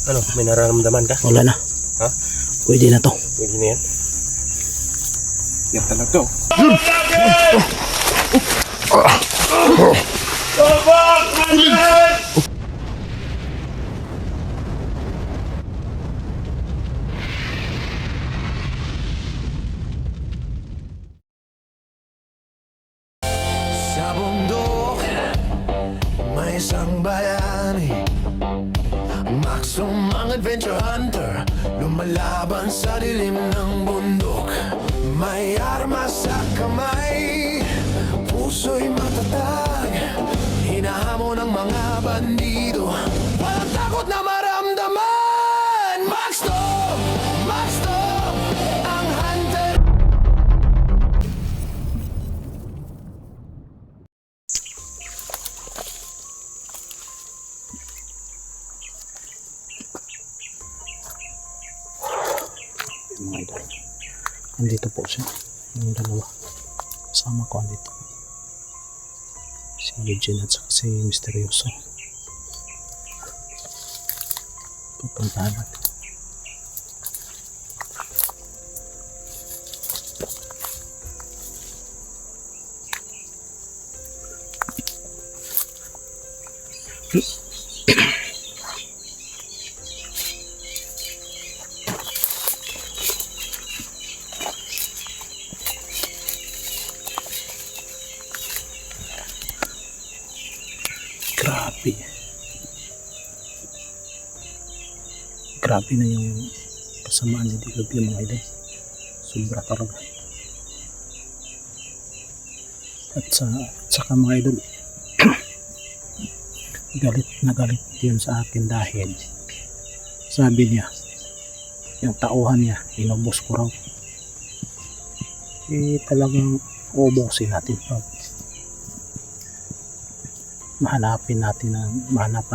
Ano, may nararamdaman ka? Wala na. Ha? Pwede na to. Pwede na yan. Yan talaga oh. Sa bundok, may isang bayani, Maxum ang adventure hunter, lumalaban sa dilim ng bundok. May armas sa kamay, puso'y matatag, hinahamon ng mga bandido, walang takot na maramdaman. Maxum! Maxum! Ang hunter. Mga idol. Andito po siya. Yung dalawa. Kasama ko andito. Si Eugene at saka si Misteryoso. Pupuntahan natin. Grabe. Grabe na yung kasamaan ni Dilob yung mga idol. Sobra talaga. At saka mga idol, galit na galit yun sa akin dahil sabi niya, yung tauhan niya, inubos ko raw. Talagang ubusin natin pag mahanapan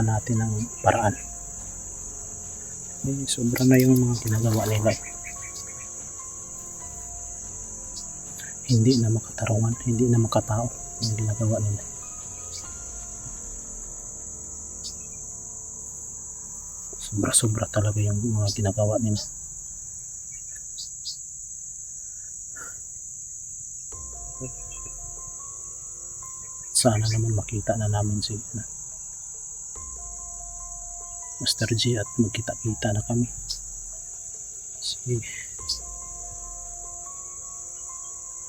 natin ng paraan. Sobra na yung mga ginagawa nila. Hindi na makatarungan, hindi na makatao yung ginagawa nila. Sobra talaga yung mga ginagawa nila. Sana naman makita na namin si Master G at magkita-kita na kami.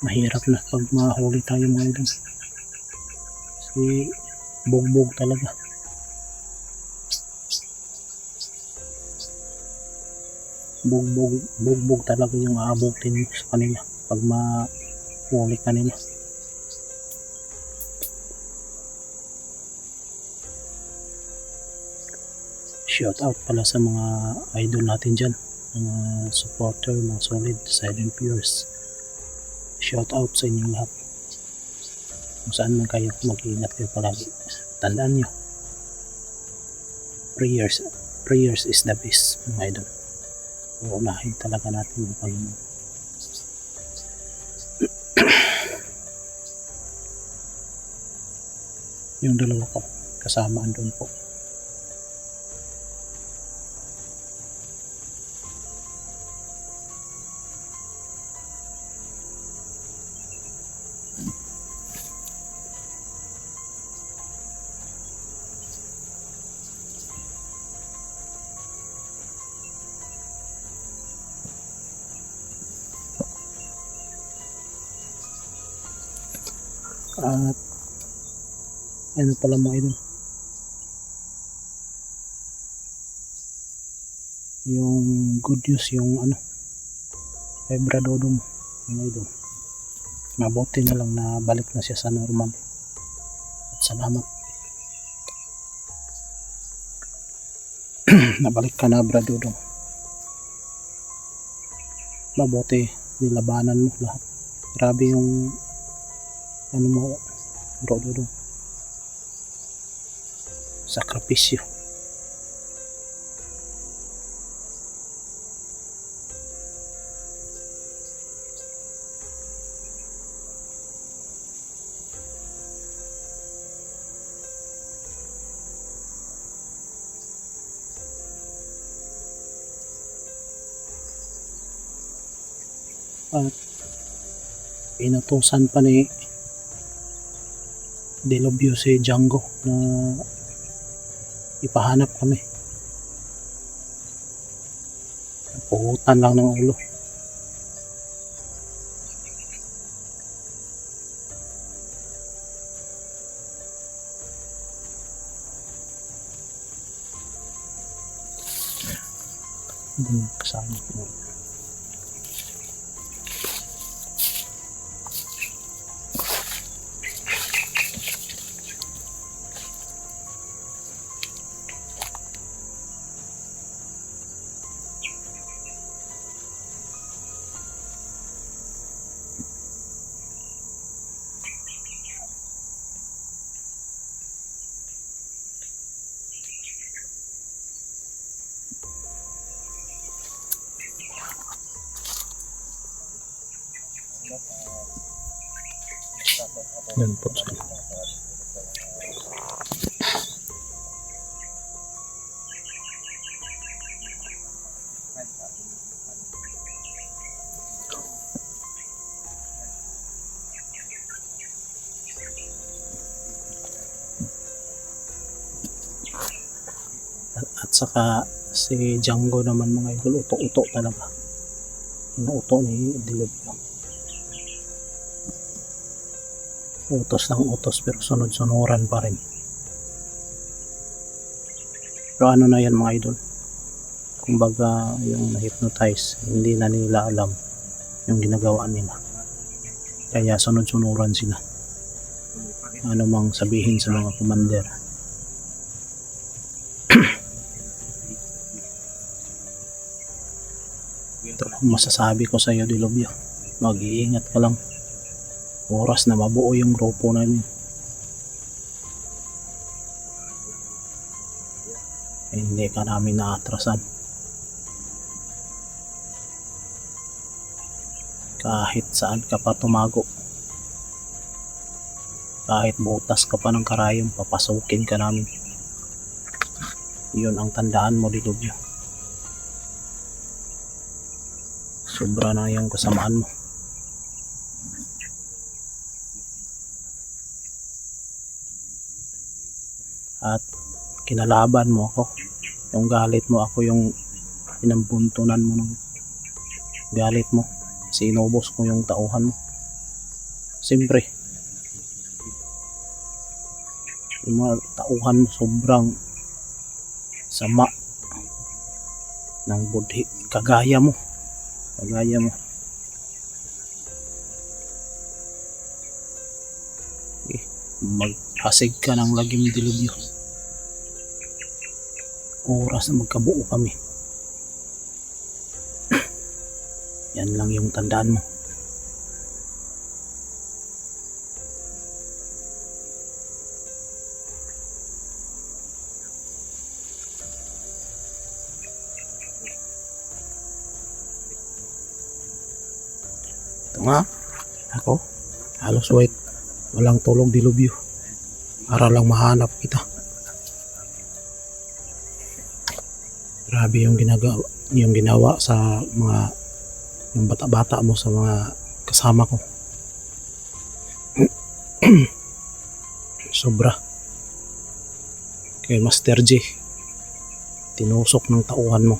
Mahirap na pag mahuli tayo mga idol. Bugbog talaga. Bugbog talaga yung aabutin mo sa kanila pag mahuli kanila. Shout out pala sa mga idol natin dyan, mga supporter, mga solid, silent viewers. Shout out sa inyong lahat. Kung saan man kayo, mag-iingat kayo palagi. Tandaan nyo, prayers is the best mga idol. Uunahin talaga natin yung Panginoon. Yung dalawa ko, kasamaan doon po. At ano pala mga idol, yung good news, yung kay Bradodong mga idol, mabuti na lang na balik na siya sa normal. At salamat. Nabalik ka na Bradodong. Mabuti, nilabanan mo lahat. Grabe yung mo, Bradodong, sakripisyo. At inutusan pa ni Delobio si Django na ipahanap kami. Puhutan lang ng ulo. Kasama ko. Yan po sila. At saka si Django naman mga idol, uto-uto talaga. Inuuto ni Delobio. Utos ng utos pero sunod-sunuran pa rin. Pero ano na yan mga idol, kumbaga yung na-hypnotize, hindi na nila alam yung ginagawa nila, kaya sunod-sunuran sila ano mang sabihin sa mga commander. Ito lang masasabi ko sa iyo, Delobio, mag-iingat ka lang. Oras na mabuo yung grupo namin, hindi ka namin naatrasan. Kahit saan ka pa tumago, kahit butas ka pa ng karayom, papasukin ka namin. Yun ang tandaan mo, Delobio. Sobra na yung kasamaan mo. At kinalaban mo ako, yung galit mo, ako yung pinambuntunan mo ng galit mo, sinubos ko yung tauhan mo. Siyempre yung mga tauhan mo sobrang sama ng budhi, kagaya mo. Maghasig ka ng lagim, Delobio. Oras na magkabuo kami. Yan lang yung tandaan mo. Ito nga, ako halos walang tulog, Delobio, para lang mahanap kita. Grabe yung ginawa sa mga yung bata-bata mo, sa mga kasama ko. Sobra. Kay Master J, tinusok ng tauhan mo.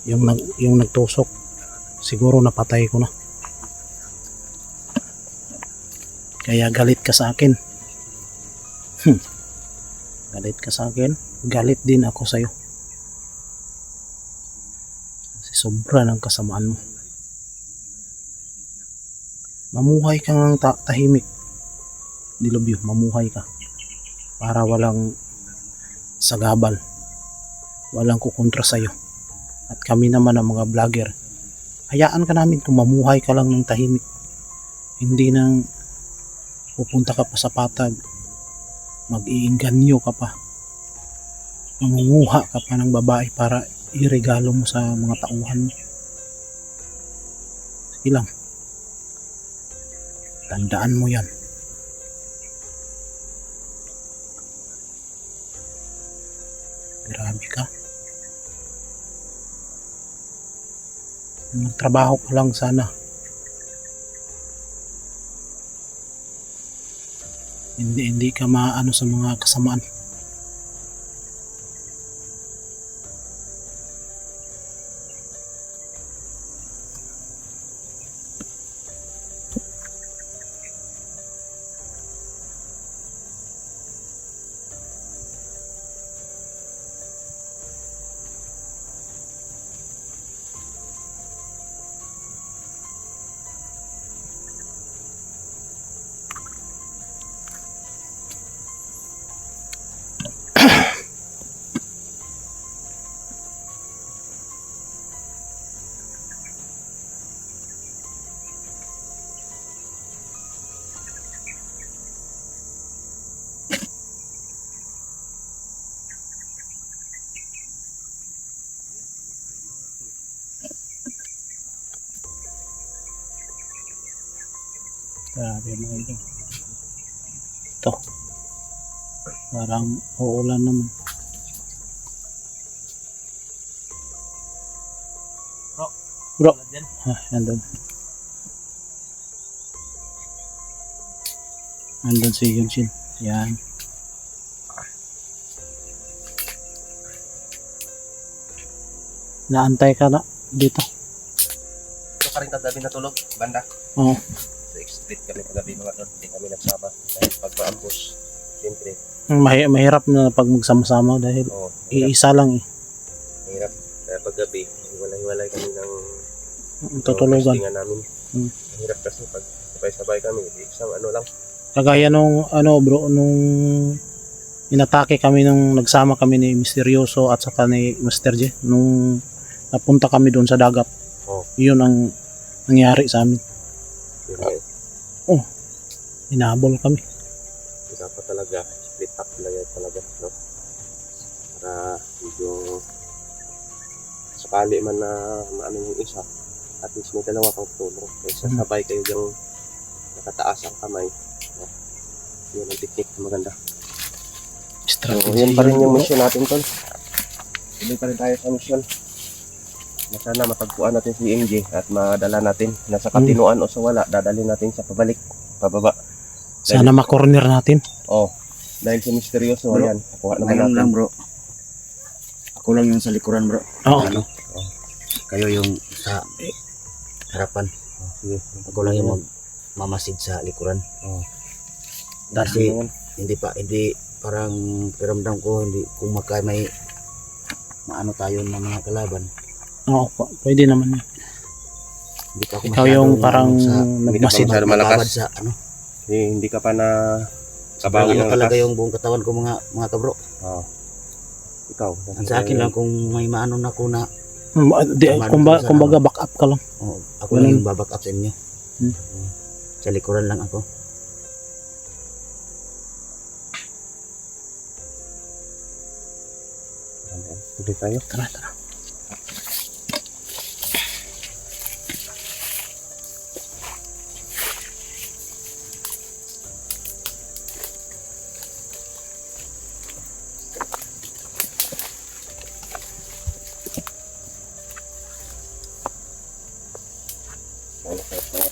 Yung nagtusok, siguro napatay ko na. Kaya galit ka sa akin. Galit ka sa akin, galit din ako sa'yo. Kasi sobra ng kasamaan mo. Mamuhay ka ng tahimik, Delobio, mamuhay ka. Para walang sagabal, walang kukontra sa'yo. At kami naman ang mga vlogger, hayaan ka namin kung mamuhay ka lang ng tahimik. Hindi nang pupunta ka pa sa patag, mag-iinganyo ka pa, mangunguha ka pa ng babae para iregalo mo sa mga tauhan mo. Sige lang, tandaan mo yan. Grabe ka. Magtrabaho ka lang sana. Hindi ka maano sa mga kasamaan. Grabe mga idol. Ito. Parang uulan naman. Bro. Andun. Andun si Yunshin. Yan. Naantay ka na dito. Ito pa rin kagabi natulog, banda. Oo. Sa street kami kagabi mga tol. Hindi kami nagsama. Dahil pag ma-ambush, siyempre, Mahirap na pag magsama-sama dahil oo, iisa lang eh. mahirap. Kaya pag gabi, hiwalay-hiwalay kami ng Tutulugan. postingan namin. Hmm. Mahirap kasi pag sabay-sabay kami, isang ano lang. Kagaya nung bro, nung inatake kami nung nagsama kami ni Misteryoso at saka ni Master J nung napunta kami doon sa dagat. Oo. Yun ang nangyari sa amin. Yun nga, Inahabol kami. dapat talaga, split up lang yan talaga, no? Para medyo sakali man na maano yung isa, at least may dalawa kang tulong. Kaysa sabay kayo yung nakataas ang kamay. No? Yun ang technique na maganda. So, yun pa rin yung mission natin, tol. Tuloy pa rin tayo sa mission. Na sana matagpuan natin si MJ at madala natin. Nasa katinuan o sa wala, dadalhin natin sa pababa. Sana makorner natin. Oh, dahil si Misteryoso, Bro, ayan, nakuha naman Ngayon natin. lang bro. Ako lang yung sa likuran bro. Oo. Ano? Kayo yung sa harapan. Oh, sige. Ako lang yung magmamasid sa likuran. Oh. Kasi Naman. hindi parang piramdam ko hindi kung may maano tayo ng mga kalaban. Oo, pwede naman. Hindi ka ako Ikaw yung masyadong, parang sa nagmasid. masyado malakas. magkabad sa ano. Hindi ka pa na Kabawi kabawi ng talaga lakas. yung buong katawan ko mga kabro. Oh. Ikaw. Ang sa akin lang kung may maano na ko na Kumbaga back up ka lang. ako lang yung baback up sa inyo. Hmm. Sa likuran lang ako. Tuloy tayo. Tara.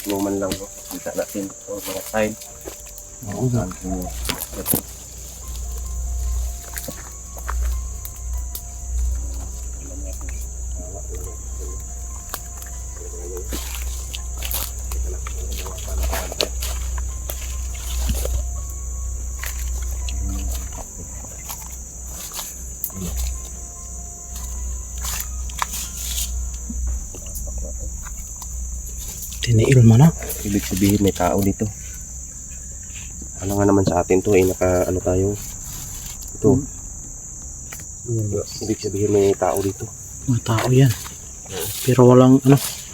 Luman lang po. Kita natin ang mga sign. Oo. Tiniil mo na. Ibig sabihin may tao dito. Ano nga naman sa atin to, naka ano tayo. Ito. Ibig sabihin may tao dito. Mga tao yan. Pero walang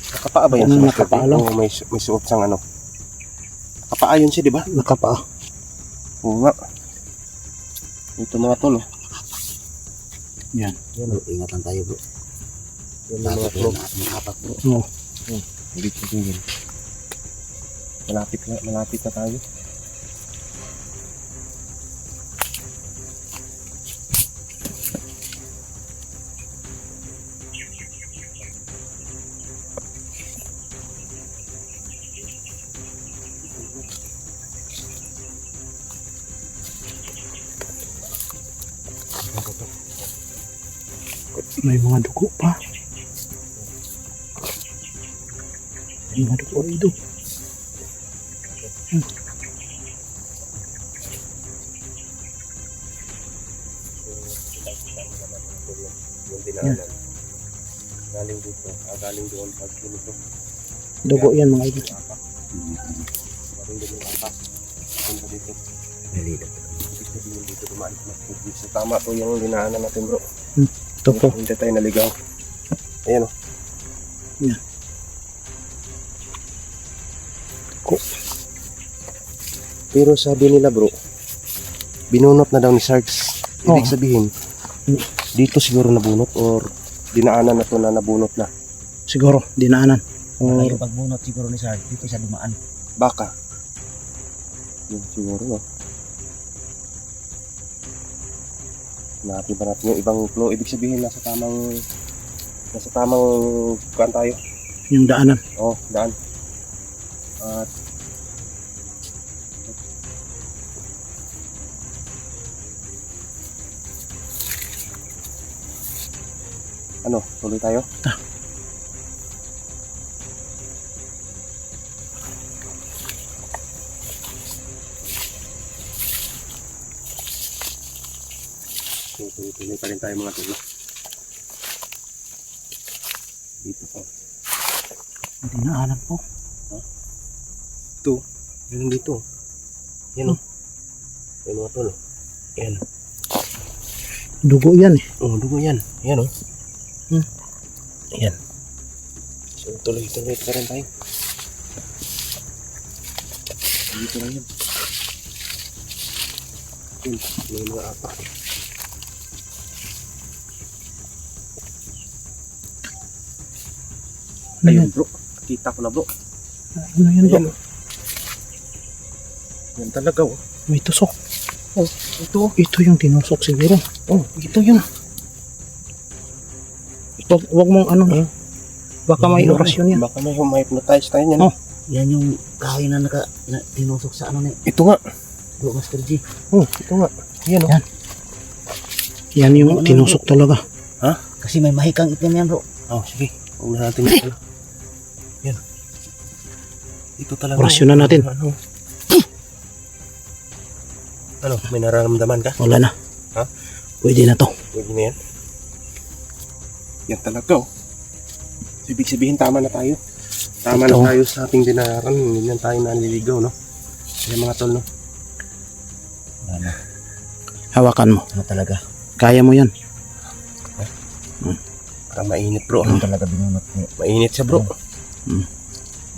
Nakapaa ba yan Anong sa Master nakapaa J? lang? Oo, may suot sang ano. Nakapaa yun siya, di ba? nakapaa. Oo nga. Ito mga tol. Yan. Bro, ingat lang tayo bro. Yan yung mga Dapat tol. yung ating apak bro. Oo. Ibig sabihin. Malapit na tayo. May mga dugo pa. May mga dugo dito. Yung dinaanan. Galing dito. Galing doon. Pag dito. Dugo yan mga idol. Galing doon yung apak. Punta dito. Nalilap. Dito din dito dumaan. So tama po yung dinaanan natin bro. Ito po. Hindi tayo naligaw. Ayan o. Yan. Pero sabi nila bro, binunot na daw ni Sarge. Ibig Oh. sabihin, dito siguro nabunot or dinaanan na to na nabunot na. Siguro, dinaanan. Kaya Or pagbunot siguro ni Sarge, dito siya dumaan. Baka. Yun siguro no. Natin ba natin yung ibang flow? Ibig sabihin nasa tamang kuan tayo. yung daanan. Oh, daan. At ano, tuloy tayo? Tuloy pa rin tayo mga tulo. Dito po. Dinaanan po. Ito, yun dito. Yan o. Yan mga tulo. Yan. Dugo yan eh. Oh, dugo yan. Yan o. Hmm. Yan. So, tuloy pa rin tayo. Dito lang yan. Yun, may mga apa. Ano yan? Ayun bro, kita ko na bro. Ano yan Ayan, bro? Yan talaga oh. May tusok. Oh, ito. Ito yung tinusok siguro. Oh, ito yun. Wag mong ano eh. Baka may orasyon yan. Baka may hypnotize tayo yan. Oh. Yan yung kahoy na tinusok sa ano ni Ito nga. Bro Master G. Oh, ito nga. Yan oh. Yan. Yan yung tinusok talaga. Kasi may mahikang itim yan bro. Oh, sige. Huwag na natin ito. Yan. Ito talaga. Orasyon na natin. Ano, may nararamdaman ka? Wala na. Ha? Pwede na to. Pwede na yan. Yan talaga oh. Ibig sabihin tama na tayo. Tama Ito. na tayo sa ating dinaran. Hindi na tayo naliligaw no. Kaya mga tol no. Ano, Hawakan mo. ano talaga. Kaya mo yan. Para mainit bro. Ano talaga binunot ni, Mainit siya bro.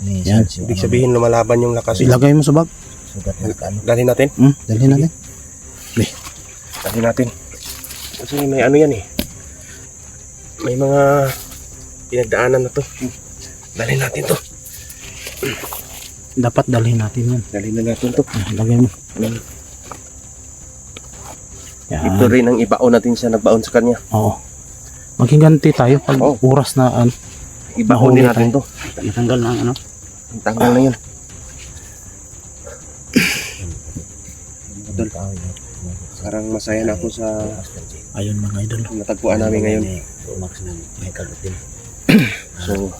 ni Yan. Sarge. yung Ibig ano, sabihin lumalaban yung lakas. Ilagay mo sa bag. sugat na ano. Dalhin natin. Dalhin natin. Dalhin natin. Kasi may ano yan eh. May mga pinagdaanan na to. Dalhin natin to. Dapat dalhin natin yan. Dalhin na natin to. Ilagay mo. Yan. Ito rin ang ibaon natin siya nagbaon sa kanya. Oo. Maghiganti tayo pag Oo. oras na ano. Ibaon din natin to. Natanggal na ang ano. Tanggal na yun. Yung kahoy na tinusok sa Parang masaya na ako sa Master G. Ayun mga idol. natagpuan namin ngayon. Bro Max ng mahikang itim. So,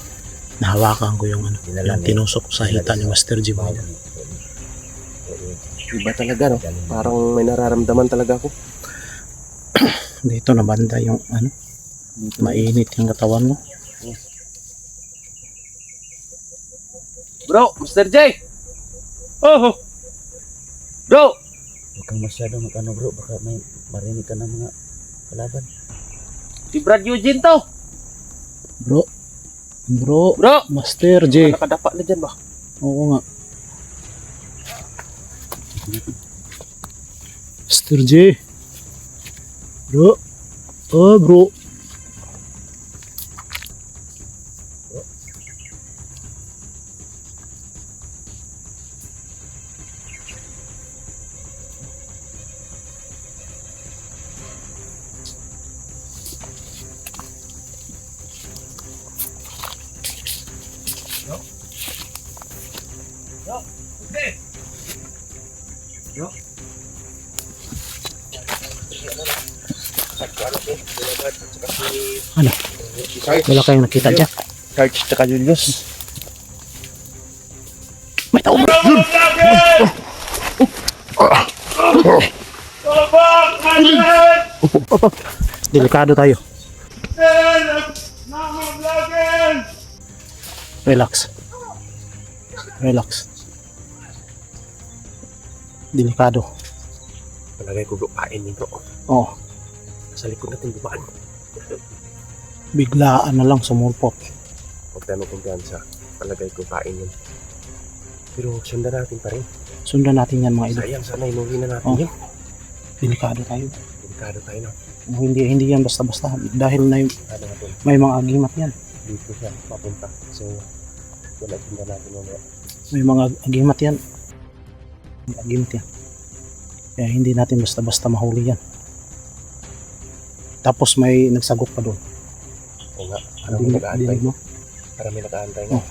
Nahawakan ko yung ano. Dinala Yung niya. tinusok sa hita ni Master G. Bago mga idol. ni iba talaga no. Parang may nararamdaman talaga ako. Dito na banda yung ano. Mainit yung katawan mo. Bro, Mr. J! Oh! Bro! Huwag kang masyado mag-ano bro, baka may marinig ka ng mga kalaban. Si Brad Eugene to! Bro. Bro. Bro! Master J. Nakadapa na dyan ba? Oo nga. Master J. Bro. Oh bro. ano ko, Bulagad, at saka si Ano? Sarge. Wala kayong nakita dyan? Sarge, tsaka Julius. May tao ba? Delikado tayo. Relax. Relax. Delikado. Palagay ko lupain yun bro. Oh, Sa likod natin lumaan. biglaan na lang sumulpot. Huwag tayo magkumpiyansa. Palagay ko pain yun. Pero sundan natin pa rin. Sundan natin yan mga idol. Sayang, sana inuli na natin Oh. yun. Delikado tayo. Delikado tayo na. Hindi yan basta-basta. Dahil na Ano natin, may mga agimat yan. dito siya papunta. So, wala sundan natin mamaya. May mga agimat yan. May agimat yan. Kaya hindi natin basta-basta mahuli yan. Tapos may nagsagot pa doon. Oo nga, parang may nag-aantay. Dinig mo? Parang may nag-aantay nga. Oh.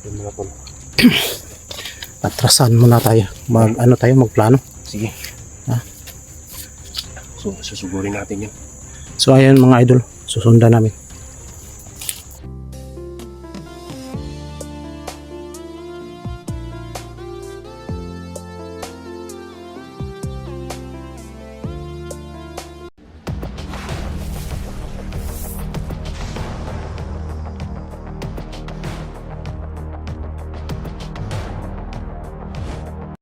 Yung mga pun. Atrasan muna tayo. Magplano. Sige. Ha? So, susugurin natin yun. So ayan mga idol, susundan namin.